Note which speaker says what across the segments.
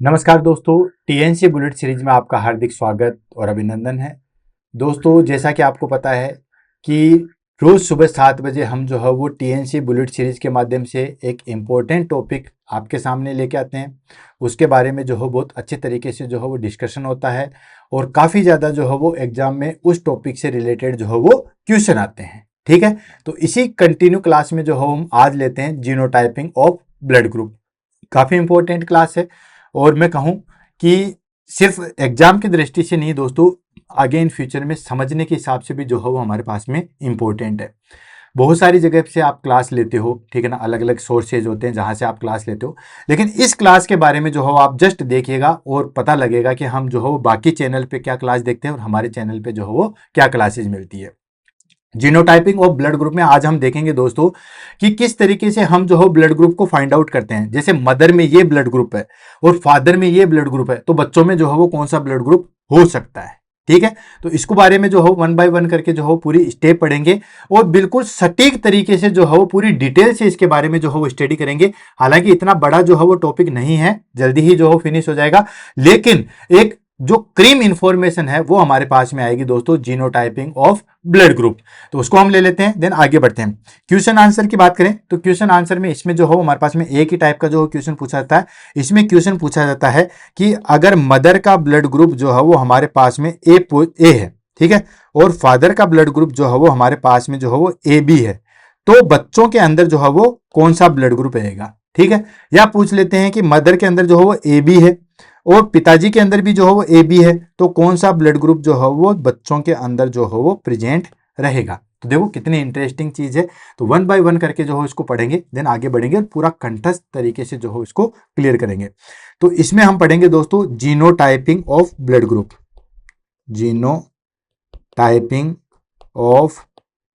Speaker 1: नमस्कार दोस्तों, TNC bullet series में आपका हार्दिक स्वागत और अभिनंदन है। दोस्तों, जैसा कि आपको पता है कि रोज सुबह 7 बजे हम जो है वो टीएनसी बुलेट सीरीज के माध्यम से एक इम्पोर्टेंट टॉपिक आपके सामने लेके आते हैं। उसके बारे में जो है बहुत अच्छे तरीके से जो है वो डिस्कशन होता है और काफ़ी ज़्यादा जो है वो एग्जाम में उस टॉपिक से रिलेटेड जो है वो क्वेश्चन आते हैं। ठीक है, तो इसी कंटिन्यू क्लास में जो है हम आज लेते हैं जीनोटाइपिंग ऑफ ब्लड ग्रुप। काफ़ी इंपॉर्टेंट क्लास है और मैं कहूँ कि सिर्फ एग्जाम की दृष्टि से नहीं दोस्तों, आगे इन फ्यूचर में समझने के हिसाब से भी जो है वो हमारे पास में इम्पोर्टेंट है। बहुत सारी जगह से आप क्लास लेते हो, ठीक है ना, अलग अलग सोर्सेज होते हैं जहाँ से आप क्लास लेते हो, लेकिन इस क्लास के बारे में जो हो आप जस्ट देखिएगा और पता लगेगा कि हम जो हो बाकी चैनल पे क्या क्लास देखते हैं और हमारे चैनल पे जो हो वो क्या क्लासेज मिलती है। जीनोटाइपिंग ऑफ ब्लड ग्रुप में आज हम देखेंगे दोस्तों कि किस तरीके से हम जो है ब्लड ग्रुप को फाइंड आउट करते हैं। जैसे मदर में ये ब्लड ग्रुप है और फादर में ये ब्लड ग्रुप है, तो बच्चों में जो है वो कौन सा ब्लड ग्रुप हो सकता है। ठीक है, तो इसको बारे में जो हो 1 बाय 1 करके जो हो पूरी स्टेप पढ़ेंगे और बिल्कुल सटीक तरीके से जो है वो पूरी डिटेल से इसके बारे में जो है वो स्टडी करेंगे। हालांकि इतना बड़ा जो है वो टॉपिक नहीं है, जल्दी ही जो हो फिनिश हो जाएगा, लेकिन एक जो क्रीम इंफॉर्मेशन है वो हमारे पास में आएगी दोस्तों, जीनोटाइपिंग ऑफ ब्लड ग्रुप। तो उसको हम ले लेते हैं, देन आगे बढ़ते हैं। क्वेश्चन आंसर की बात करें तो क्वेश्चन आंसर में इसमें जो हो हमारे पास में एक ही टाइप का जो क्वेश्चन पूछा जाता है। इसमें क्वेश्चन पूछा जाता है कि अगर मदर का ब्लड ग्रुप जो है वो हमारे पास में ए है, ठीक है, और फादर का ब्लड ग्रुप जो है वो हमारे पास में जो है वो ए बी है, तो बच्चों के अंदर जो है वो कौन सा ब्लड ग्रुप रहेगा। ठीक है, या पूछ लेते हैं कि मदर के अंदर जो है वो ए बी है और पिताजी के अंदर भी जो है वो ए बी है, तो कौन सा ब्लड ग्रुप जो है वो बच्चों के अंदर जो है वो प्रेजेंट रहेगा। तो देखो कितनी इंटरेस्टिंग चीज है। तो 1 बाय 1 करके जो है इसको पढ़ेंगे, देन आगे बढ़ेंगे और पूरा कंठस्थ तरीके से जो है इसको क्लियर करेंगे। तो इसमें हम पढ़ेंगे दोस्तों genotyping of blood group, genotyping of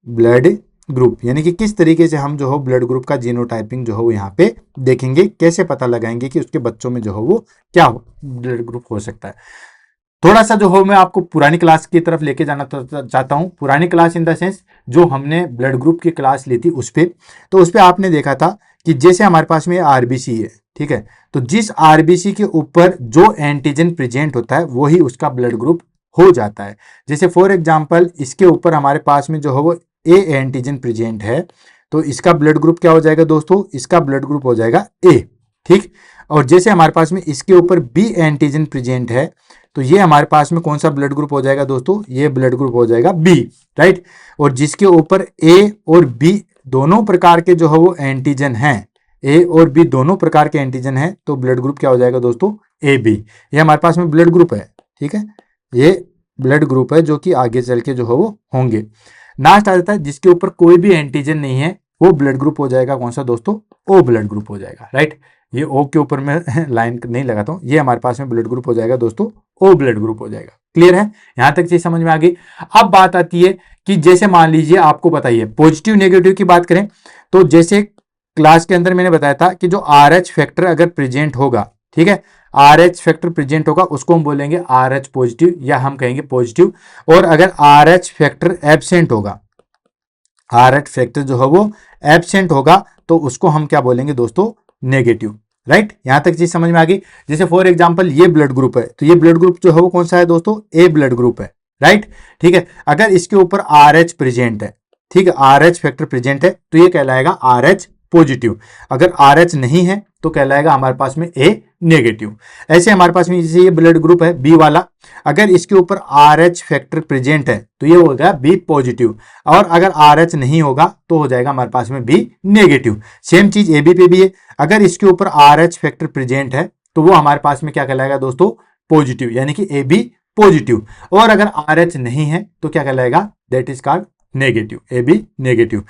Speaker 1: blood group, यानी कि किस तरीके से हम जो हो ब्लड ग्रुप का जीनोटाइपिंग जो हो यहाँ पे देखेंगे, कैसे पता लगाएंगे कि उसके बच्चों में जो हो वो क्या ब्लड ग्रुप हो सकता है। थोड़ा सा जो हो मैं आपको पुरानी क्लास की तरफ लेके जाना चाहता हूँ। पुरानी क्लास इन द सेंस जो हमने ब्लड ग्रुप की क्लास ली थी उस पर, तो उस पर आपने देखा था कि जैसे हमारे पास में आरबीसी है, ठीक है, तो जिस आरबीसी के ऊपर जो एंटीजन प्रेजेंट होता है वही उसका ब्लड ग्रुप हो जाता है। जैसे फॉर एग्जाम्पल इसके ऊपर हमारे पास में जो है वो ए एंटीजन प्रेजेंट है, तो इसका ब्लड ग्रुप क्या हो जाएगा दोस्तों, इसका ब्लड ग्रुप हो जाएगा ए। ठीक, और जैसे हमारे पास में इसके ऊपर बी एंटीजन प्रेजेंट है, तो ये हमारे पास में कौन सा ब्लड ग्रुप हो जाएगा दोस्तों, ये ब्लड ग्रुप हो जाएगा बी, राइट। और जिसके ऊपर ए और बी दोनों प्रकार के जो है वो एंटीजन हैं, ए और बी दोनों प्रकार के एंटीजन हैं, तो ब्लड ग्रुप क्या हो जाएगा दोस्तों, ए बी। ये हमारे पास में ब्लड ग्रुप है, ठीक है, ये ब्लड ग्रुप है जो कि आगे चल के जो है वो होंगे। लास्ट आ जाता है जिसके ऊपर कोई भी एंटीजन नहीं है, वो ब्लड ग्रुप हो जाएगा कौन सा दोस्तों, ओ ब्लड ग्रुप हो जाएगा, राइट। ये ओ के ऊपर मैं लाइन नहीं लगाता हूं, ये हमारे पास में ब्लड ग्रुप हो जाएगा दोस्तों, ओ ब्लड ग्रुप हो जाएगा। क्लियर है, यहां तक चीज समझ में आ गई। अब बात आती है कि जैसे मान लीजिए आपको बताइए पॉजिटिव नेगेटिव की बात करें, तो जैसे क्लास के अंदर मैंने बताया था कि जो आर एच फैक्टर अगर प्रेजेंट होगा, ठीक है, आर एच फैक्टर प्रेजेंट होगा उसको हम बोलेंगे आर एच पॉजिटिव या हम कहेंगे पॉजिटिव। और अगर आर एच फैक्टर एब्सेंट होगा, आर एच फैक्टर जो है वो एब्सेंट होगा, तो उसको हम क्या बोलेंगे दोस्तों, नेगेटिव, राइट। यहां तक चीज समझ में आ गई। जैसे फॉर एग्जांपल ये ब्लड ग्रुप है, तो ये ब्लड ग्रुप जो है वो कौन सा है दोस्तों, ए ब्लड ग्रुप है, राइट। ठीक है, अगर इसके ऊपर आर एच प्रेजेंट है, ठीक है, आर एच फैक्टर प्रेजेंट है, तो ये कहलाएगा आर एच पॉजिटिव। अगर आर एच नहीं है तो कहलाएगा हमारे पास में ए नेगेटिव। ऐसे हमारे पास में जैसे ये ब्लड ग्रुप है बी वाला, अगर इसके ऊपर आर एच फैक्टर प्रेजेंट है तो ये हो गया बी पॉजिटिव, और अगर आर एच नहीं होगा तो हो जाएगा हमारे पास में बी नेगेटिव। सेम चीज ए बी पे भी है, अगर इसके ऊपर आर एच फैक्टर प्रेजेंट है तो वो हमारे पास में क्या कहलाएगा दोस्तों, पॉजिटिव, यानी कि ए बी पॉजिटिव। और अगर आर एच नहीं है तो क्या कहलाएगा, that is called negative, A B negative.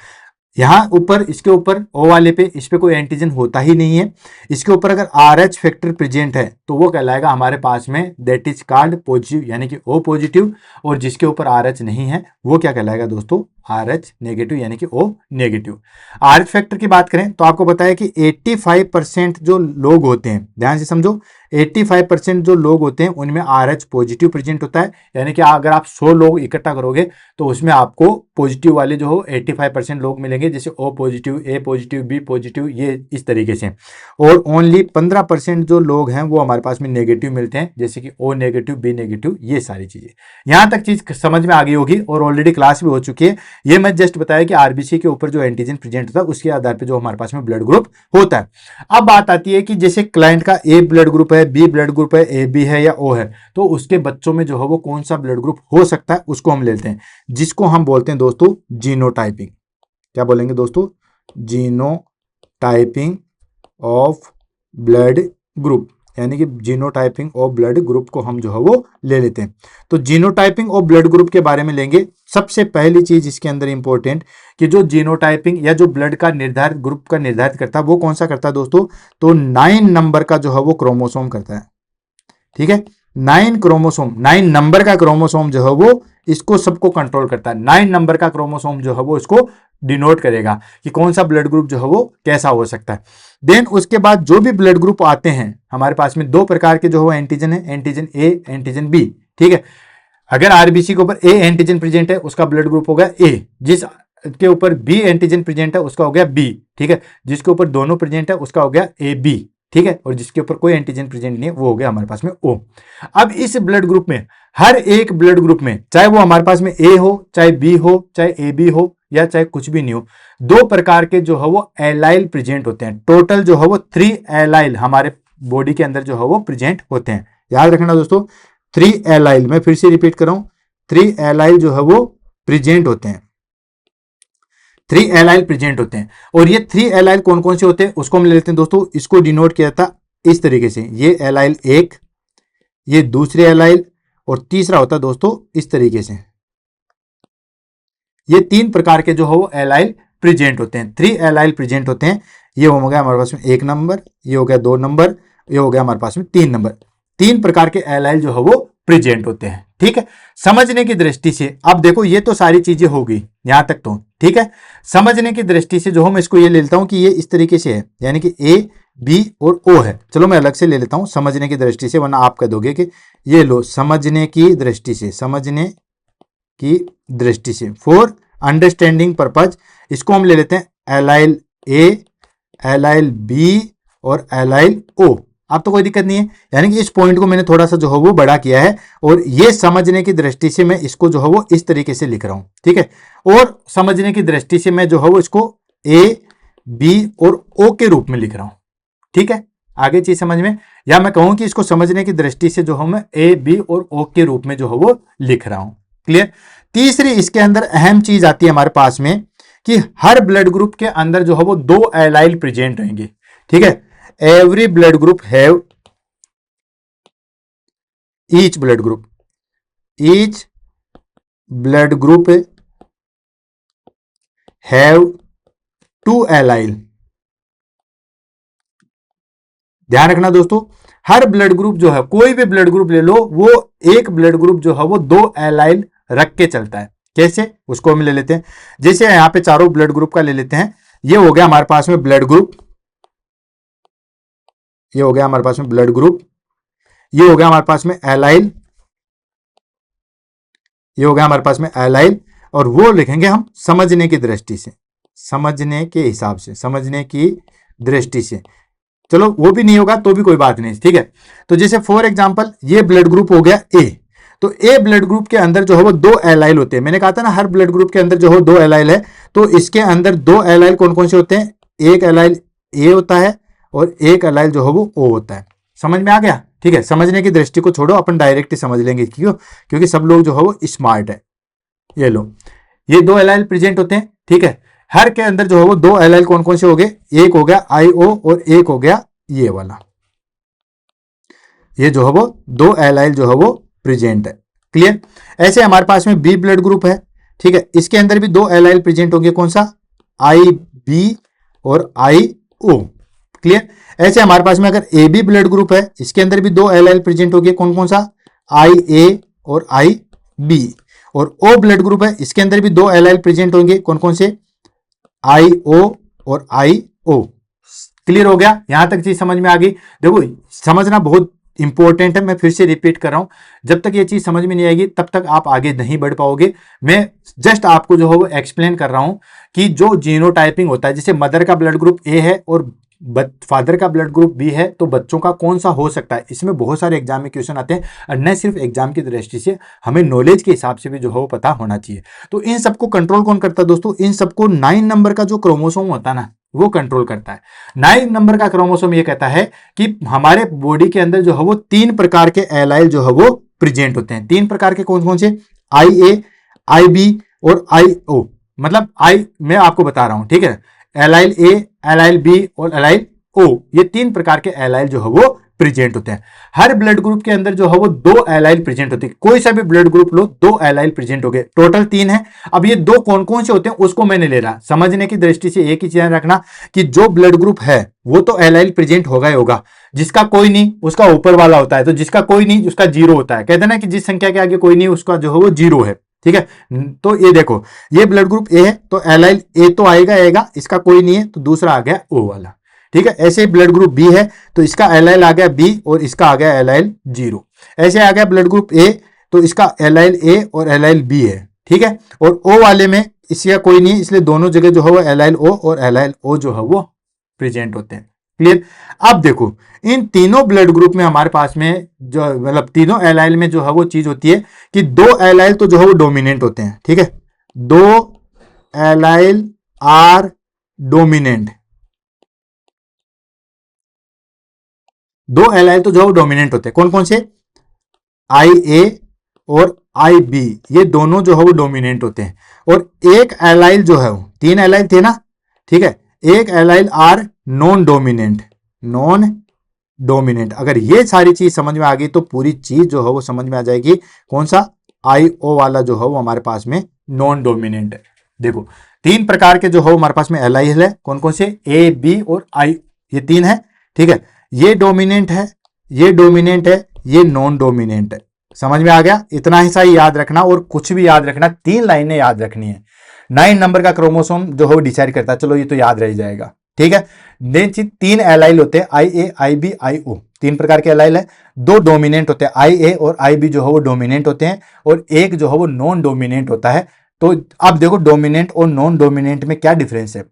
Speaker 1: यहां ऊपर इसके ऊपर ओ वाले पे इस पे कोई एंटीजन होता ही नहीं है, इसके ऊपर अगर आर एच फैक्टर प्रेजेंट है तो वो कहलाएगा हमारे पास में दैट इज कॉल्ड पॉजिटिव, यानी कि ओ पॉजिटिव। और जिसके ऊपर आर एच नहीं है वो क्या कहलाएगा दोस्तों, RH नेगेटिव यानी कि O नेगेटिव। RH फैक्टर की बात करें तो आपको पता है कि 85% जो लोग होते हैं, ध्यान से समझो, 85% जो लोग होते हैं उनमें RH पॉजिटिव प्रेजेंट होता है। यानी कि अगर आप 100 लोग इकट्ठा करोगे तो उसमें आपको पॉजिटिव वाले जो हो 85% लोग मिलेंगे, जैसे O positive, A positive, B positive, ये इस तरीके से। और ओनली 15% जो लोग हैं वो हमारे पास में नेगेटिव मिलते हैं, जैसे कि O नेगेटिव, B नेगेटिव, ये सारी चीजें। यहां तक चीज समझ में आ गई होगी और ऑलरेडी क्लास भी हो चुकी है। ये मैं जस्ट बताया कि आरबीसी के ऊपर जो एंटीजन प्रेजेंट होता है उसके आधार पर जो हमारे पास में ब्लड ग्रुप होता है। अब बात आती है कि जैसे क्लाइंट का ए ब्लड ग्रुप है, बी ब्लड ग्रुप है, ए बी है या ओ है, तो उसके बच्चों में जो है वो कौन सा ब्लड ग्रुप हो सकता है उसको हम लेते हैं, जिसको हम बोलते हैं दोस्तों जीनोटाइपिंग। क्या बोलेंगे दोस्तों? जीनोटाइपिंग ऑफ ब्लड ग्रुप, यानी कि जीनोटाइपिंग ऑफ ब्लड ग्रुप को हम जो है वो ले लेते हैं। तो जीनोटाइपिंग ऑफ ब्लड ग्रुप के बारे में लेंगे। सबसे पहली चीज इसके अंदर इंपॉर्टेंट कि जो जीनोटाइपिंग या जो ब्लड का निर्धारित ग्रुप का निर्धारित करता है वो कौन सा करता है दोस्तों? तो 9 नंबर का जो है वो क्रोमोसोम करता है। ठीक है, 9 क्रोमोसोम, 9 नंबर का क्रोमोसोम जो है वो इसको सबको कंट्रोल करता है। 9 नंबर का क्रोमोसोम जो है वो इसको डिनोट करेगा कि कौन सा ब्लड ग्रुप जो है वो कैसा हो सकता है। देन उसके बाद जो भी ब्लड ग्रुप आते हैं हमारे पास में, दो प्रकार के जो है एंटीजन है, एंटीजन ए, एंटीजन बी। ठीक है, अगर आरबीसी के ऊपर ए एंटीजन प्रेजेंट है उसका ब्लड ग्रुप होगा ए, जिस के ऊपर बी एंटीजन प्रेजेंट है उसका हो गया बी। ठीक है, जिसके ऊपर दोनों प्रेजेंट है उसका हो गया ए बी। ठीक है, और जिसके ऊपर कोई एंटीजन प्रेजेंट नहीं है वो हो गया हमारे पास में ओ। अब इस ब्लड ग्रुप में, हर एक ब्लड ग्रुप में, चाहे वो हमारे पास में ए हो, चाहे बी हो, चाहे ए बी हो, या चाहे कुछ भी नहीं हो, दो प्रकार के जो है वो एलाइल प्रेजेंट होते हैं। टोटल जो है वो 3 एलाइल हमारे बॉडी के अंदर जो है वो प्रेजेंट होते हैं। याद रखना दोस्तों, 3 एलाइल, मैं फिर से रिपीट कर रहा हूं, 3 एलाइल जो है वो प्रेजेंट होते हैं। 3 एलाइल प्रेजेंट होते हैं। और ये 3 एलाइल कौन कौन से होते हैं उसको हम ले लेते हैं दोस्तों। इसको डिनोट किया था इस तरीके से, ये एलाइल 1, ये दूसरे एलाइल, और तीसरा होता है दोस्तों इस तरीके से। ये 3 प्रकार के जो है वो एलाइल प्रेजेंट होते हैं, 3 एलाइल प्रेजेंट होते हैं। ये हो गया हमारे पास में 1 नंबर, ये हो गया 2 नंबर, ये हो गया हमारे पास में 3 नंबर। 3 प्रकार के एलाइल जो है वो प्रेजेंट होते हैं। ठीक है, समझने की दृष्टि से अब देखो ये तो सारी चीजें हो गई यहां तक तो। ठीक है, समझने की दृष्टि से जो मैं इसको ये ले लेता हूं कि ये इस तरीके से है, यानी कि ए बी और ओ है। चलो मैं अलग से ले लेता हूं समझने की दृष्टि से, वरना आप कह दोगे कि ये लो समझने की दृष्टि से, समझने की दृष्टि से, फॉर अंडरस्टैंडिंग पर्पज इसको हम ले लेते हैं एलाइल ए, एलाइल बी और एलाइल ओ। अब तो कोई दिक्कत नहीं है, यानी कि इस पॉइंट को मैंने थोड़ा सा जो है वो बड़ा किया है और ये समझने की दृष्टि से मैं इसको जो है वो इस तरीके से लिख रहा हूं। ठीक है, और समझने की दृष्टि से मैं जो है वो इसको ए बी और ओ के रूप में लिख रहा हूं। ठीक है, आगे चीज समझ में, या मैं कहूं कि इसको समझने की दृष्टि से जो हूं मैं ए बी और ओ के रूप में जो है वो लिख रहा हूं। क्लियर। तीसरी इसके अंदर अहम चीज आती है हमारे पास में कि हर ब्लड ग्रुप के अंदर जो है वो 2 एलाइल प्रेजेंट रहेंगे। ठीक है, every blood group have, each blood group have 2 allyl. ध्यान रखना दोस्तों, हर ब्लड ग्रुप जो है, कोई भी ब्लड ग्रुप ले लो, वो एक ब्लड ग्रुप जो है वो 2 एलाइल रख के चलता है। कैसे, उसको हम ले लेते हैं। जैसे यहां पे चारों ब्लड ग्रुप का ले लेते हैं। ये हो गया हमारे पास में ब्लड ग्रुप, ये हो गया हमारे पास में ब्लड ग्रुप, ये हो गया हमारे पास में एलाइल, ये हो गया हमारे पास में एलाइल, और वो लिखेंगे हम समझने की दृष्टि से, समझने के हिसाब से, समझने की दृष्टि से। चलो वो भी नहीं होगा तो भी कोई बात नहीं। ठीक है, तो जैसे फॉर एग्जांपल ये ब्लड ग्रुप हो गया ए, तो ए ब्लड ग्रुप के अंदर जो है वो 2 एलाइल होते हैं। मैंने कहा था ना हर ब्लड ग्रुप के अंदर जो है 2 एलाइल है, तो इसके अंदर 2 एलाइल कौन कौन से होते हैं? एक एलाइल ए होता है और एक एलाइल जो है वो ओ होता है। समझ में आ गया? ठीक है, समझने की दृष्टि को छोड़ो, अपन डायरेक्ट ही समझ लेंगे। क्यों? क्योंकि सब लोग जो है वो स्मार्ट है। ये लो, ये 2 एलाइल प्रेजेंट होते हैं। ठीक है, हर के अंदर जो है वो 2 एलाइल कौन कौन से हो गए? एक हो गया IO और एक हो गया ये वाला, ये जो है वो 2 एलाइल जो है वो प्रेजेंट है। क्लियर। ऐसे हमारे पास में बी ब्लड ग्रुप है। ठीक है, इसके अंदर भी 2 एलाइल प्रेजेंट होंगे, कौन सा? IB और IO। क्लियर। ऐसे हमारे पास में अगर AB ब्लड ग्रुप है, इसके अंदर भी 2 एलाइल प्रेजेंट होंगे, कौन कौन सा? IA और IB। और O ब्लड ग्रुप है, इसके अंदर भी दो एलाइल प्रेजेंट होंगे, कौन कौन से, IO और IO। क्लियर हो गया, यहां तक चीज समझ में आ गई। देखो समझना बहुत इंपॉर्टेंट है, मैं फिर से रिपीट कर रहा हूं, जब तक ये चीज समझ में नहीं आएगी तब तक आप आगे नहीं बढ़ पाओगे। मैं जस्ट आपको जो है वो एक्सप्लेन कर रहा हूं कि जो जीनोटाइपिंग होता है, जैसे मदर का ब्लड ग्रुप ए है और फादर का ब्लड ग्रुप बी है, तो बच्चों का कौन सा हो सकता है, इसमें बहुत सारे एग्जाम में क्वेश्चन आते हैं, और न सिर्फ एग्जाम की दृष्टि से, हमें नॉलेज के हिसाब से भी जो है वो पता होना चाहिए। तो इन सबको कंट्रोल कौन करता है दोस्तों, इन सबको 9 नंबर का जो क्रोमोसोम होता है ना, वो कंट्रोल करता है। 9 नंबर का क्रोमोसोम ये कहता है कि हमारे बॉडी के अंदर जो है वो 3 प्रकार के एलाइल जो है वो प्रेजेंट होते हैं। 3 प्रकार के कौन कौन से, IA, IB और IO। मतलब मैं आपको बता रहा हूं, ठीक है, एलाइल A, एलाइल B और एलाइल O, ये 3 प्रकार के एलाइल जो है वो प्रेजेंट होते हैं। हर ब्लड ग्रुप के अंदर जो है वो 2 एलाइल प्रेजेंट होते हैं। कोई सा भी ब्लड ग्रुप लो, 2 एलाइल प्रेजेंट हो गए, टोटल 3 है। अब ये 2 कौन कौन से होते हैं उसको मैं नहीं ले रहा, समझने की दृष्टि से एक ही चीज रखना कि जो ब्लड ग्रुप है वो तो एलाइल प्रेजेंट होगा ही होगा, जिसका कोई नहीं उसका ऊपर वाला होता है, तो जिसका कोई नहीं उसका 0 होता है। कहते हैं ना कि जिस संख्या के आगे कोई नहीं उसका जो है वो 0 है, ठीक है। तो ये देखो, ये ब्लड ग्रुप ए है तो एलाइल ए तो आएगा, इसका कोई नहीं है तो दूसरा आ गया O वाला, ठीक है। ऐसे ब्लड ग्रुप बी है तो इसका एलाइल आ गया बी और इसका आ गया एलाइल 0। ऐसे आ गया ब्लड ग्रुप ए तो इसका एलाइल ए और एलाइल बी है, ठीक है। और O वाले में इसका कोई नहीं, इसलिए दोनों जगह जो है वो एलाइल O और एलाइल O जो है वो प्रेजेंट होते हैं। क्लियर। अब देखो इन तीनों ब्लड ग्रुप में हमारे पास में जो मतलब तीनों एलाइल में जो है वो चीज होती है कि 2 एलाइल तो जो है वो डोमिनेंट होते हैं, ठीक है। 2 एलाइल आर डोमिनेंट, 2 एलाइल तो जो डोमिनेंट होते हैं, कौन कौन से, IA और IB, ये दोनों जो है वो डोमिनेंट होते हैं। और एक एलाइल जो है वो, 3 एलाइल थे ना, ठीक है, एक allele are non dominant, non dominant. अगर ये सारी चीज समझ में आ गई तो पूरी चीज जो है वो समझ में आ जाएगी। कौन सा, IO वाला जो है वो हमारे पास में नॉन डोमिनेंट है। देखो 3 प्रकार के जो है हमारे पास में एलाइल है, कौन कौन से, A, B और I, ये 3 है, ठीक है। ये डोमिनेंट है, ये डोमिनेंट है, ये नॉन डोमिनेंट है। समझ में आ गया, इतना ही सा याद रखना और कुछ भी याद रखना, 3 लाइनें याद रखनी है। 9 नंबर का क्रोमोसोम जो है डिसाइड करता है, चलो ये तो याद रह जाएगा, ठीक है। 3 एलाइल होते हैं, IA, IB, IO, 3 प्रकार के एलाइल है। 2 डोमिनेंट होते हैं, IA और IB जो है वो डोमिनेंट होते हैं, और एक जो है वो नॉन डोमिनेंट होता है। तो अब देखो डोमिनेंट और नॉन डोमिनेंट में क्या डिफरेंस है।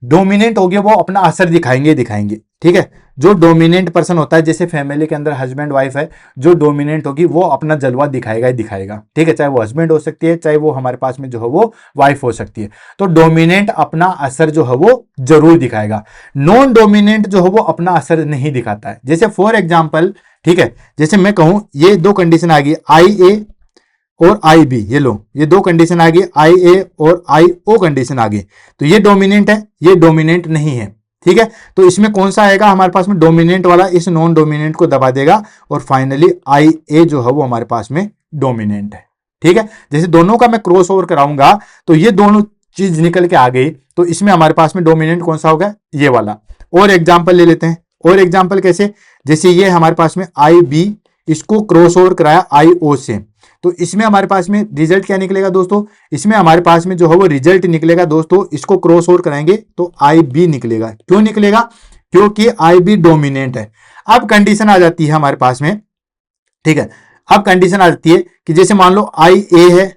Speaker 1: डोमिनेंट हो गया वो अपना असर दिखाएंगे, ठीक है। जो डोमिनेंट पर्सन होता है, जैसे फैमिली के अंदर हस्बैंड वाइफ है, जो डोमिनेंट होगी वो अपना जलवा दिखाएगा ही दिखाएगा, ठीक है। चाहे वो हस्बैंड हो सकती है, चाहे वो हमारे पास में जो है वो वाइफ हो सकती है। तो डोमिनेंट अपना असर जो है वो जरूर दिखाएगा, नॉन डोमिनेंट जो है वो अपना असर नहीं दिखाता है। जैसे फॉर एग्जाम्पल, ठीक है, जैसे मैं कहूं ये 2 कंडीशन आ गई, IA और IB, ये लो ये 2 कंडीशन आ गई, IA और IO कंडीशन आ गई, तो ये डोमिनेंट है, ये डोमिनेंट नहीं है, ठीक है। तो इसमें कौन सा आएगा हमारे पास में, डोमिनेंट वाला इस नॉन डोमिनेंट को दबा देगा, और फाइनली IA जो है वो हमारे पास में डोमिनेंट है, ठीक है। जैसे दोनों का मैं क्रॉस ओवर कराऊंगा तो ये दोनों चीज निकल के आ गई, तो इसमें हमारे पास में डोमिनेंट कौन सा होगा, ये वाला। और एग्जाम्पल ले लेते हैं, और एग्जाम्पल कैसे, जैसे ये हमारे पास में IB, इसको क्रॉस ओवर कराया IO से, तो इसमें हमारे पास में रिजल्ट क्या निकलेगा दोस्तों, इसमें हमारे पास में जो है वो रिजल्ट निकलेगा दोस्तों, इसको क्रॉस ओवर कराएंगे तो IB निकलेगा। क्यों निकलेगा, क्योंकि IB डोमिनेंट है। अब कंडीशन आ जाती है हमारे पास में, ठीक है, अब कंडीशन आ जाती है कि जैसे मान लो IA है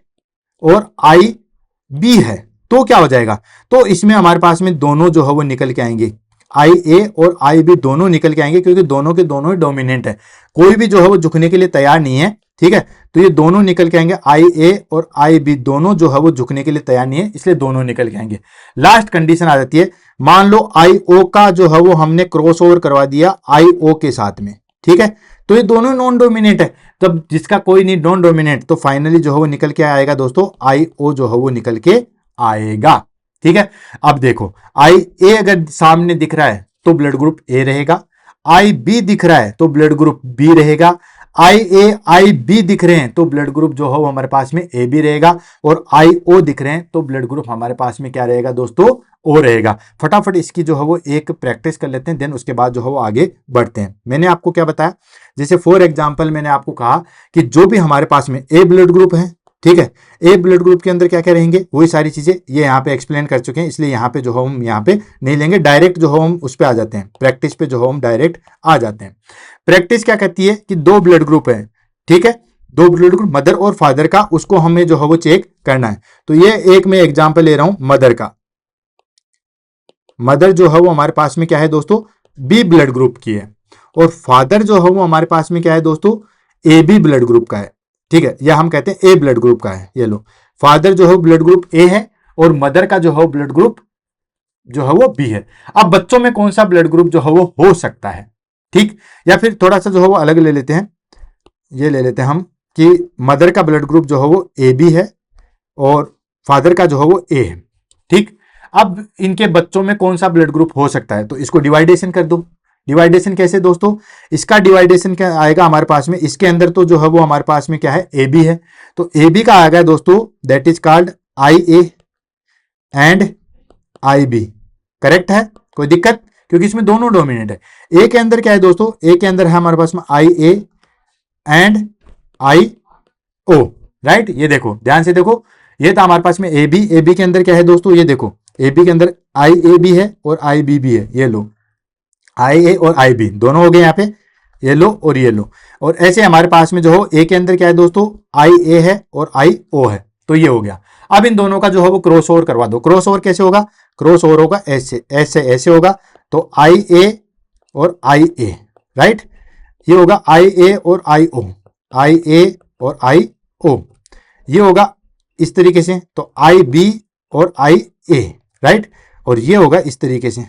Speaker 1: और IB है, तो क्या हो जाएगा, तो इसमें हमारे पास में दोनों जो है वो निकल के आएंगे, IA और IB दोनों निकल के आएंगे, क्योंकि दोनों के दोनों ही डोमिनेंट है, कोई भी जो है वो झुकने के लिए तैयार नहीं है, ठीक है। तो ये दोनों निकल के आएंगे, IA और IB दोनों जो है वो झुकने के लिए तैयार नहीं है, इसलिए दोनों निकल के आएंगे। लास्ट कंडीशन आ जाती है, मान लो IO का जो है वो हमने क्रॉस ओवर करवा दिया IO के साथ में, ठीक है, तो ये दोनों नॉन डोमिनेंट है, तब जिसका कोई नहीं नॉन डोमिनेंट, तो फाइनली जो है वो निकल के आएगा दोस्तों, IO जो है वो निकल के आएगा, ठीक है। अब देखो IA अगर सामने दिख रहा है तो ब्लड ग्रुप A रहेगा, IB दिख रहा है तो ब्लड ग्रुप B रहेगा, IA IB दिख रहे हैं तो ब्लड ग्रुप जो है वो हमारे पास में AB रहेगा, और IO दिख रहे हैं तो ब्लड ग्रुप हमारे पास में क्या रहेगा दोस्तों, O रहेगा। फटाफट इसकी जो है वो एक प्रैक्टिस कर लेते हैं, देन उसके बाद जो है वो आगे बढ़ते हैं। मैंने आपको क्या बताया, जैसे फॉर एग्जांपल मैंने आपको कहा कि जो भी हमारे पास में A ब्लड ग्रुप है ठीक है। ए ब्लड ग्रुप के अंदर क्या क्या रहेंगे, वही सारी चीजें ये यहाँ पे एक्सप्लेन कर चुके हैं, इसलिए यहाँ पे जो हो हम यहाँ पे नहीं लेंगे, डायरेक्ट जो हो हम उस पे आ जाते हैं, प्रैक्टिस पे जो हो हम डायरेक्ट आ जाते हैं। प्रैक्टिस क्या कहती है कि दो ब्लड ग्रुप है, ठीक है, दो ब्लड ग्रुप मदर और फादर का, उसको हमें जो है वो चेक करना है। तो ये एक मैं एग्जाम्पल ले रहा हूं मदर का। मदर जो है वो हमारे पास में क्या है दोस्तों, बी ब्लड ग्रुप की है, और फादर जो है वो हमारे पास में क्या है दोस्तों, ए बी ब्लड ग्रुप का है, ठीक है, या हम कहते हैं ए ब्लड ग्रुप का है। ये लो, फादर जो है ब्लड ग्रुप ए है और मदर का जो है ब्लड ग्रुप जो है वो बी है। अब बच्चों में कौन सा ब्लड ग्रुप जो है वो हो सकता है, ठीक, या फिर थोड़ा सा जो है वो अलग ले लेते हैं, ये ले लेते हैं हम कि मदर का ब्लड ग्रुप जो है वो ए बी है और फादर का जो है वो ए है, ठीक। अब इनके बच्चों में कौन सा ब्लड ग्रुप हो सकता है, तो इसको डिवाइडेशन कर दो। डिवाइडेशन कैसे दोस्तों, इसका डिवाइडेशन क्या आएगा हमारे पास में, इसके अंदर तो जो है वो हमारे पास में क्या है, ए बी है, तो ए बी का आ गया दोस्तों, that is called I A and I B, correct है, कोई दिक्कत, क्योंकि इसमें दोनों डोमिनेंट है। ए के अंदर क्या है दोस्तों, ए के अंदर है हमारे पास में आई A and I O, right. ये देखो ध्यान से देखो, ये था हमारे पास में ए बी के अंदर क्या है दोस्तों, ये देखो ए बी के अंदर आई ए बी है और आई बी भी है, ये लो आई ए और आई बी दोनों हो गए यहाँ पे, ये लो और ये लो। और ऐसे हमारे पास में जो हो ए के अंदर क्या है दोस्तों, आई ए है और आई ओ है, तो ये हो गया। अब इन दोनों का जो है वो क्रॉस ओवर करवा दो। क्रॉस ओवर कैसे होगा, क्रॉस ओवर होगा ऐसे ऐसे ऐसे होगा, तो आई ए और आई ए, राइट, ये होगा आई ए और आई ओ, आई ए और आई ओ, ये होगा इस तरीके से, तो आई बी और आई ए, राइट, और ये होगा इस तरीके से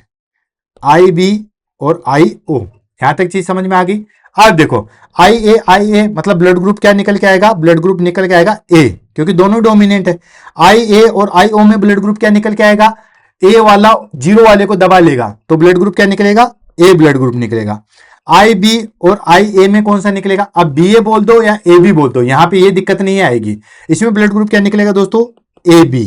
Speaker 1: आई बी और आई ओ। यहां तक चीज समझ में आ गई। अब देखो आई ए मतलब ब्लड ग्रुप क्या निकल के आएगा, ब्लड ग्रुप निकल के आएगा ए, क्योंकि दोनों डोमिनेंट है। आई ए और आई ओ में ब्लड ग्रुप क्या निकल के आएगा, ए वाला जीरो वाले को दबा लेगा तो ब्लड ग्रुप क्या निकलेगा, ए ब्लड ग्रुप निकलेगा। आई बी और आई ए में कौन सा निकलेगा, अब बी ए बोल दो या ए बी बोल दो, यहां पे ये दिक्कत नहीं आएगी। इसमें ब्लड ग्रुप क्या निकलेगा दोस्तों, ए बी,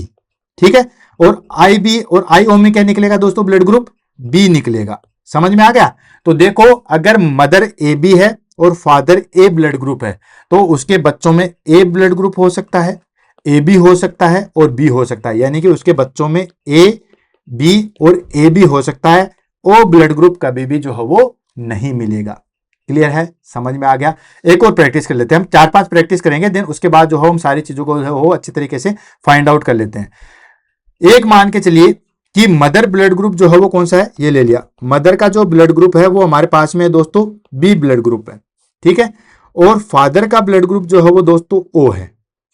Speaker 1: ठीक है, और आई बी और आई ओ में क्या निकलेगा दोस्तों, ब्लड ग्रुप बी निकलेगा। समझ में आ गया। तो देखो अगर मदर ए बी है और फादर ए ब्लड ग्रुप है, तो उसके बच्चों में ए ब्लड ग्रुप हो सकता है, ए बी हो सकता है और बी हो सकता है, यानी कि उसके बच्चों में ए बी और ए बी हो सकता है, ओ ब्लड ग्रुप कभी भी जो है वो नहीं मिलेगा। क्लियर है, समझ में आ गया। एक और प्रैक्टिस कर लेते हैं हम, 4-5 प्रैक्टिस करेंगे, देन उसके बाद जो हम सारी चीजों को हो अच्छी तरीके से फाइंड आउट कर लेते हैं। एक मान के चलिए कि मदर ब्लड ग्रुप जो है वो कौन सा है, ये ले लिया, मदर का जो ब्लड ग्रुप है वो हमारे पास में है दोस्तों बी ब्लड ग्रुप है, ठीक है, और फादर का ब्लड ग्रुप जो है वो दोस्तों ओ है।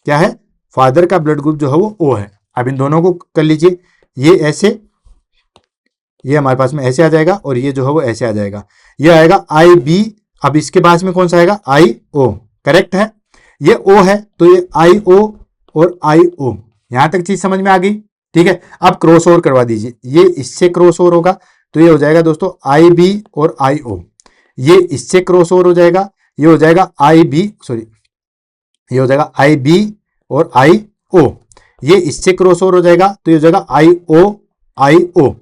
Speaker 1: क्या है, फादर का ब्लड ग्रुप जो है वो ओ है। अब इन दोनों को कर लीजिए, ये ऐसे, ये हमारे पास में ऐसे आ जाएगा और ये जो है वो ऐसे आ जाएगा, ये आएगा आई बी। अब इसके पास में कौन सा आएगा, आई ओ, करेक्ट है, ये ओ है तो ये आई ओ और आई ओ। यहां तक चीज समझ में आ गई, ठीक है। अब क्रॉस ओवर करवा दीजिए, ये इससे क्रॉस ओवर होगा तो ये हो जाएगा दोस्तों आई बी और आई ओ, ये इससे क्रॉस ओवर हो जाएगा, ये हो जाएगा आई बी, सॉरी, ये हो जाएगा आई बी और आई ओ, ये इससे क्रॉस ओवर हो जाएगा तो ये हो जाएगा आई ओ,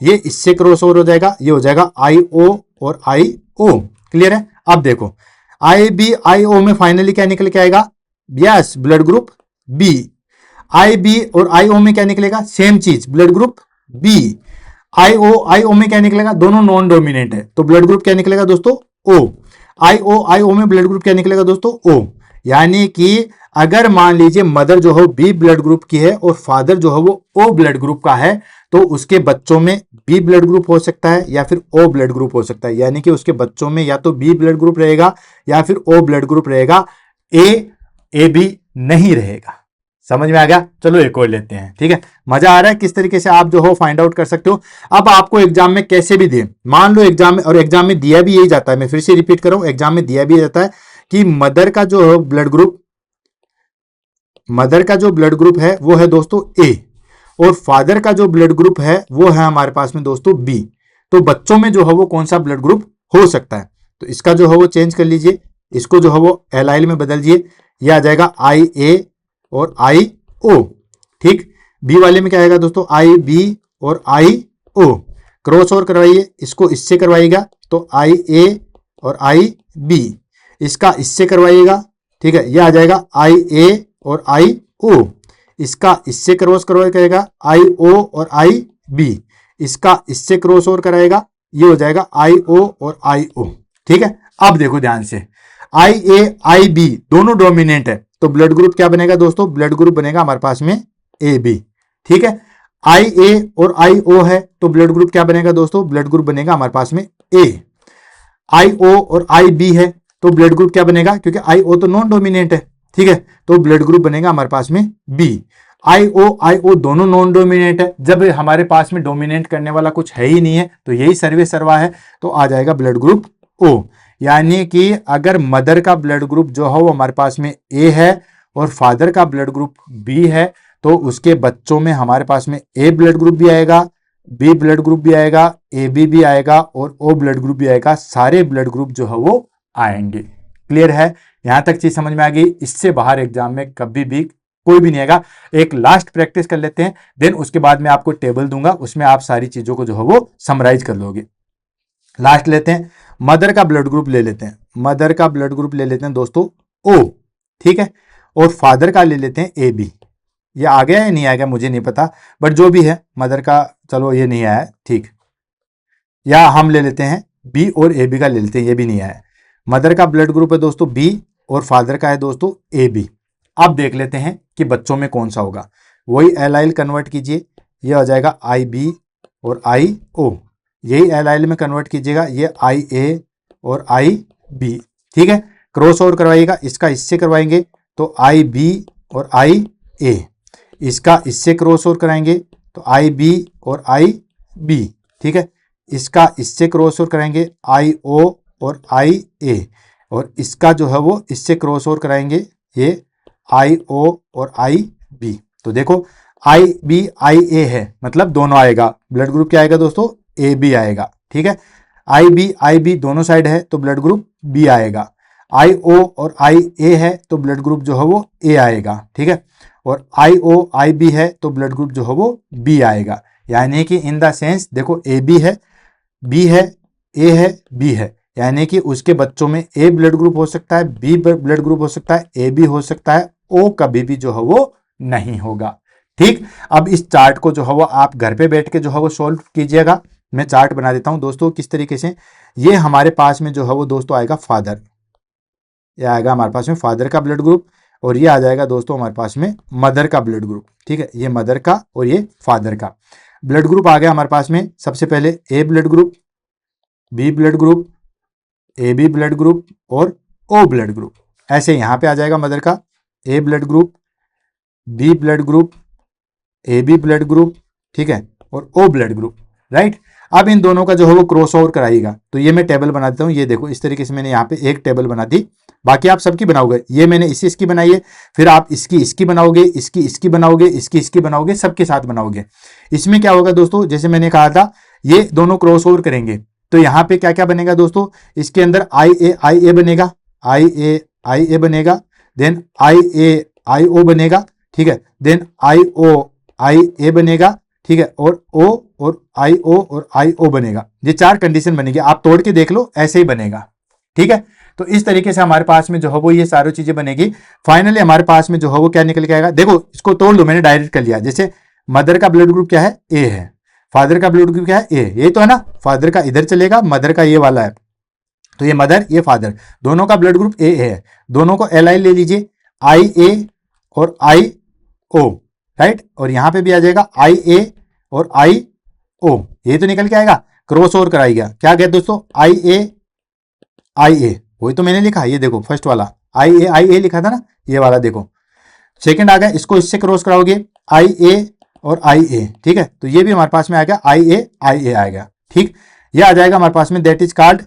Speaker 1: ये इससे क्रॉस ओवर हो जाएगा, ये हो जाएगा आई ओ और आई ओ। क्लियर है। अब देखो आई बी आई ओ में फाइनली क्या निकल के आएगा, यस ब्लड ग्रुप बी। आई बी और आई ओ में क्या निकलेगा, सेम चीज ब्लड ग्रुप बी। आई ओ में क्या निकलेगा, दोनों नॉन डोमिनेंट है तो ब्लड ग्रुप क्या निकलेगा दोस्तों, ओ। आई ओ में ब्लड ग्रुप क्या निकलेगा दोस्तों, ओ। यानी कि अगर मान लीजिए मदर जो हो बी ब्लड ग्रुप की है और फादर जो है वो ओ ब्लड ग्रुप का है, तो उसके बच्चों में बी ब्लड ग्रुप हो सकता है या फिर ओ ब्लड ग्रुप हो सकता है, यानी कि उसके बच्चों में या तो बी ब्लड ग्रुप रहेगा या फिर ओ ब्लड ग्रुप रहेगा, ए बी नहीं रहेगा। समझ में आ गया। चलो एक और लेते हैं, ठीक है। मजा आ रहा है किस तरीके से आप जो हो फाइंड आउट कर सकते हो। अब आपको एग्जाम में कैसे भी दे, मान लो एग्जाम में, और एग्जाम में दिया भी यही जाता है, मैं फिर से रिपीट कर रहा हूं, एग्जाम में दिया भी जाता है कि मदर का जो ब्लड ग्रुप है वो है दोस्तों ए, और फादर का जो ब्लड ग्रुप है वो है हमारे पास में दोस्तों बी। तो बच्चों में जो है वो कौन सा ब्लड ग्रुप हो सकता है, तो इसका जो है वो चेंज कर लीजिए, इसको जो है वो एलाइल में बदल दीजिए, ये आ जाएगा आई ए और आई ओ, ठीक। बी वाले में क्या आएगा दोस्तों, आई बी और आई ओ। क्रॉस ओवर करवाइए, इसको इससे करवाइएगा तो आई ए और आई बी, इसका इससे करवाइएगा, ठीक है, ये आ जाएगा आई ए और आई ओ, इसका इससे क्रॉस करेगा आई ओ और आई बी, इसका इससे क्रॉस ओवर कराएगा, ये हो जाएगा आई ओ और आई ओ। ठीक है, अब देखो ध्यान से, आई ए आई बी दोनों डोमिनेंट है, तो ब्लड ग्रुप क्या बनेगा दोस्तों, ब्लड ग्रुप बनेगा हमारे पास में ए बी। ठीक है, आई ए और आई ओ है, तो ब्लड ग्रुप क्या बनेगा दोस्तों, ब्लड ग्रुप बनेगा हमारे पास में ए। आई ओ और आई बी है, तो ब्लड ग्रुप क्या बनेगा, क्योंकि आई ओ तो नॉन डोमिनेंट है, ठीक है, तो ब्लड ग्रुप बनेगा हमारे पास में बी। आई ओ दोनों नॉन डोमिनेंट है, जब हमारे पास में डोमिनेट करने वाला कुछ है ही नहीं है, तो यही सर्वे सर्वा है, तो आ जाएगा ब्लड ग्रुप ओ। यानी कि अगर मदर का ब्लड ग्रुप जो है वो हमारे पास में ए है और फादर का ब्लड ग्रुप बी है, तो उसके बच्चों में हमारे पास में ए ब्लड ग्रुप भी आएगा, बी ब्लड ग्रुप भी आएगा, ए बी भी आएगा और ओ ब्लड ग्रुप भी आएगा, सारे ब्लड ग्रुप जो है वो आएंगे। क्लियर है, यहां तक चीज समझ में आ गई। इससे बाहर एग्जाम में कभी भी कोई भी नहीं आएगा। एक लास्ट प्रैक्टिस कर लेते हैं, देन उसके बाद मैं आपको टेबल दूंगा, उसमें आप सारी चीजों को जो है वो समराइज कर लोगे। लास्ट लेते हैं, मदर का ब्लड ग्रुप ले लेते हैं, मदर का ब्लड ग्रुप ले लेते हैं दोस्तों ओ, ठीक है, और फादर का ले लेते हैं ए बी। ये आ गया या नहीं आ गया मुझे नहीं पता, बट जो भी है मदर का, चलो ये नहीं आया, ठीक, या हम ले लेते हैं बी और ए बी का ले लेते हैं, ये भी नहीं आया। मदर का ब्लड ग्रुप है दोस्तों बी और फादर का है दोस्तों ए बी। अब देख लेते हैं कि बच्चों में कौन सा होगा, वही एलाइल कन्वर्ट कीजिए, ये हो जाएगा आई बी और आई ओ, यही एलाइल में कन्वर्ट कीजिएगा, ये आई ए और आई बी। ठीक है, क्रॉस ओवर करवाइएगा, इसका इससे करवाएंगे तो आई बी और आई ए, इसका इससे क्रॉस ओवर कराएंगे तो आई बी और आई बी। ठीक है, इसका इससे क्रॉस ओवर कराएंगे आई ओ और आई ए, और इसका जो है वो इससे क्रॉस ओवर कराएंगे ये आई ओ और आई बी। तो देखो आई बी आई ए है, मतलब दोनों आएगा, ब्लड ग्रुप क्या आएगा दोस्तों, ए बी आएगा। ठीक है, आई बी दोनों साइड है तो ब्लड ग्रुप बी आएगा, आई ओ और आई ए है तो ब्लड ग्रुप जो है वो ए आएगा। ठीक है, और आई ओ आई बी है तो ब्लड ग्रुप जो है वो बी आएगा। यानी कि इन द सेंस देखो, ए बी है, बी है, ए है, बी है, यानी कि उसके बच्चों में ए ब्लड ग्रुप हो सकता है, बी ब्लड ग्रुप हो सकता है, ए बी हो सकता है, ओ कभी भी जो है वो नहीं होगा। ठीक, अब इस चार्ट को जो है वो आप घर पे बैठ के जो है वो सोल्व कीजिएगा। मैं चार्ट बना देता हूं दोस्तों किस तरीके से। ये हमारे पास में जो है वो दोस्तों आएगा फादर, ये आएगा हमारे पास में फादर का ब्लड ग्रुप, और ये आ जाएगा दोस्तों हमारे पास में मदर का ब्लड ग्रुप। ठीक है, ये मदर का और ये फादर का ब्लड ग्रुप आ गया हमारे पास में। सबसे पहले A blood group, B blood group, A B blood group और ओ ब्लड ग्रुप। ऐसे यहां पे आ जाएगा मदर का A blood group, B blood group, A B blood group, ठीक है, और ओ ब्लड ग्रुप। राइट, अब इन दोनों का जो है वो क्रॉस ओवर कराइएगा। तो ये मैं टेबल बना देता हूँ, ये देखो इस तरीके से मैंने यहाँ पे एक टेबल बना दी, बाकी आप सबकी बनाओगे। ये मैंने इसकी बनाई है, फिर आप इसकी बनाओगे, इसकी बनाओगे, इसकी बनाओगे, सबके साथ बनाओगे। इसमें क्या होगा दोस्तों, जैसे मैंने कहा था ये दोनों क्रॉस ओवर करेंगे, तो यहाँ पे क्या क्या बनेगा दोस्तों, इसके अंदर आई ए बनेगा, आई ए बनेगा, देन आई ओ बनेगा। ठीक है, देन आई ए बनेगा। ठीक है, और आई ओ बनेगा। ये चार कंडीशन बनेगी, आप तोड़ के देख लो, ऐसे ही बनेगा। ठीक है, तो इस तरीके से हमारे पास में जो है वो ये सारी चीजें बनेगी। फाइनली हमारे पास में जो है वो क्या निकल के आएगा, देखो इसको तोड़ लो, मैंने डायरेक्ट कर लिया। जैसे मदर का ब्लड ग्रुप क्या है, ए है, फादर का ब्लड ग्रुप क्या है, ए, ये तो है ना, फादर का इधर चलेगा, मदर का ये वाला है, तो ये मदर ये फादर, दोनों का ब्लड ग्रुप ए है, दोनों को एल आई ले लीजिए, आई ए और आई ओ। राइट, और यहां पे भी आ जाएगा आई ए और आई ओ, ये तो निकल के आएगा, क्रॉस ओवर कराइएगा। क्या गया दोस्तों, आई ए, वही तो मैंने लिखा, ये देखो फर्स्ट वाला आई ए लिखा था ना, ये वाला देखो। सेकंड आ गया, इसको इससे क्रॉस कराओगे, आई ए और आई ए। ठीक है, तो ये भी हमारे पास में आ गया, आई ए आएगा। ठीक, ये आ जाएगा हमारे पास में, दैट इज कॉल्ड,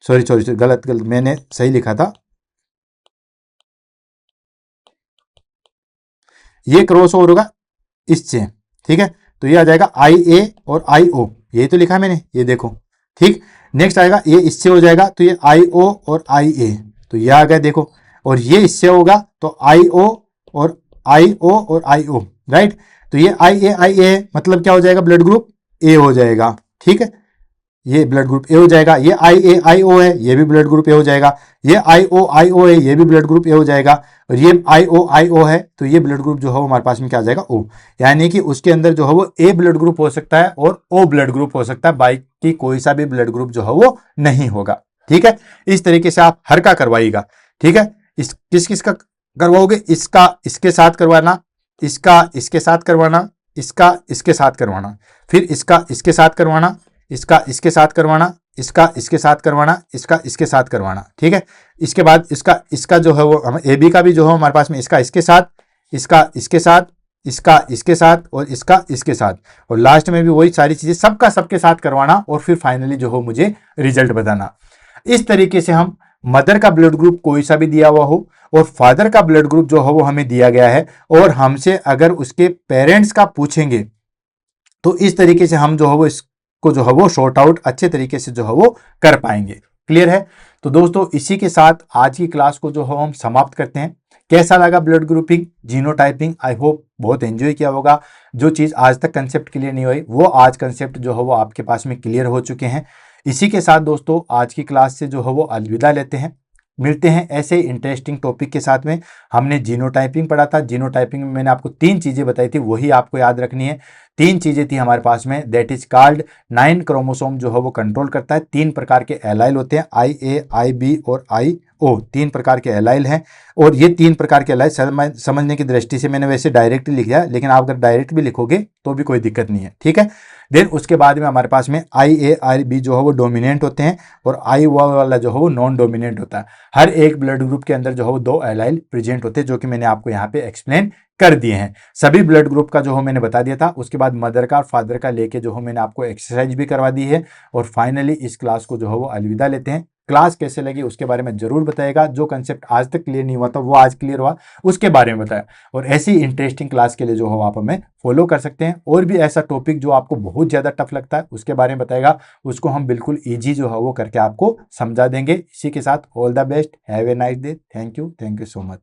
Speaker 1: सॉरी गलत मैंने सही लिखा था, ये क्रॉस ओवर होगा इससे। ठीक है, तो ये आ जाएगा आई ए और आई ओ, ये तो लिखा मैंने, ये देखो। ठीक, नेक्स्ट आएगा ये इससे हो जाएगा, तो ये आई ओ और आई ए, तो ये आ गया देखो, और ये इससे होगा तो आई ओ और आई ओ। राइट, तो ये आई ए है, मतलब क्या हो जाएगा, ब्लड ग्रुप ए हो जाएगा। ठीक है, ये ब्लड ग्रुप ए हो जाएगा। ये IAIO है, ये भी ब्लड ग्रुप ए हो जाएगा। ये IOIO है, ये भी ब्लड ग्रुप ए हो जाएगा। और ये IOIO है, तो ये ब्लड ग्रुप जो है हमारे पास में क्या आ जाएगा, O। यानी कि उसके अंदर जो है वो ए ब्लड ग्रुप हो सकता है और O ब्लड ग्रुप हो सकता है, बाकी कोई सा भी ब्लड ग्रुप जो है वो नहीं होगा। ठीक है, इस तरीके से आप हर का करवाइएगा। ठीक है, इस किस किस का करवाओगे, इसका इसके साथ करवाना, इसका इसके साथ करवाना, इसका इसके साथ करवाना, फिर इसका इसके साथ करवाना, इसका इसके साथ करवाना, इसका इसके साथ करवाना, इसका इसके साथ करवाना। ठीक है, इसके बाद इसका जो है वो हम ए बी का भी जो है हमारे पास में इसका इसके साथ, इसका इसके साथ, इसका इसके साथ और इसका इसके साथ, और लास्ट में भी वही सारी चीजें सबका सबके साथ करवाना, और फिर फाइनली जो हो मुझे रिजल्ट बताना। इस तरीके से हम मदर का ब्लड ग्रुप कोई सा भी दिया हुआ हो और फादर का ब्लड ग्रुप जो है वो हमें दिया गया है, और हमसे अगर उसके पेरेंट्स का पूछेंगे तो इस तरीके से हम जो है वो इसको जो है वो शॉर्ट आउट अच्छे तरीके से जो है वो कर पाएंगे। क्लियर है? तो दोस्तों इसी के साथ आज की क्लास को जो है हम समाप्त करते हैं। कैसा लगा blood grouping, genotyping? I hope बहुत एंजॉय किया होगा। जो चीज आज तक कंसेप्ट क्लियर नहीं हुई वो आज कंसेप्ट जो है वो आपके पास में क्लियर हो चुके हैं। इसी के साथ दोस्तों आज की क्लास से जो है वो अलविदा लेते हैं। मिलते हैं ऐसे इंटरेस्टिंग टॉपिक के साथ में। हमने जीनोटाइपिंग पढ़ा था। जीनोटाइपिंग में मैंने आपको 3 चीजें बताई थी, वही आपको याद रखनी है। 3 चीजें थी हमारे पास में, दैट इज कॉल्ड 9 क्रोमोसोम जो है वो कंट्रोल करता है। 3 प्रकार के एलाइल होते हैं, IA, IB और IO, 3 प्रकार के एलाइल हैं। और ये 3 प्रकार के एलाइल समझने की दृष्टि से मैंने वैसे डायरेक्ट लिख दिया, लेकिन आप अगर डायरेक्ट भी लिखोगे तो भी कोई दिक्कत नहीं है। ठीक है, देन उसके बाद में हमारे पास में IA, IB जो है वो डोमिनेंट होते हैं और I वाला जो है वो नॉन डोमिनेंट होता है। हर एक ब्लड ग्रुप के अंदर जो है वो 2 एलाइल प्रेजेंट होते हैं, जो कि मैंने आपको यहाँ पे एक्सप्लेन कर दिए हैं। सभी ब्लड ग्रुप का जो है मैंने बता दिया था। उसके बाद मदर का और फादर का लेके जो है मैंने आपको एक्सरसाइज भी करवा दी है। और फाइनली इस क्लास को जो है वो अलविदा लेते हैं। क्लास कैसे लगी उसके बारे में जरूर बताएगा। जो कंसेप्ट आज तक क्लियर नहीं हुआ था वो आज क्लियर हुआ, उसके बारे में बताया। और ऐसी इंटरेस्टिंग क्लास के लिए जो हो आप हमें फॉलो कर सकते हैं। और भी ऐसा टॉपिक जो आपको बहुत ज़्यादा टफ लगता है उसके बारे में बताएगा, उसको हम बिल्कुल ईजी जो है वो करके आपको समझा देंगे। इसी के साथ all the best, have a nice day, thank you so much.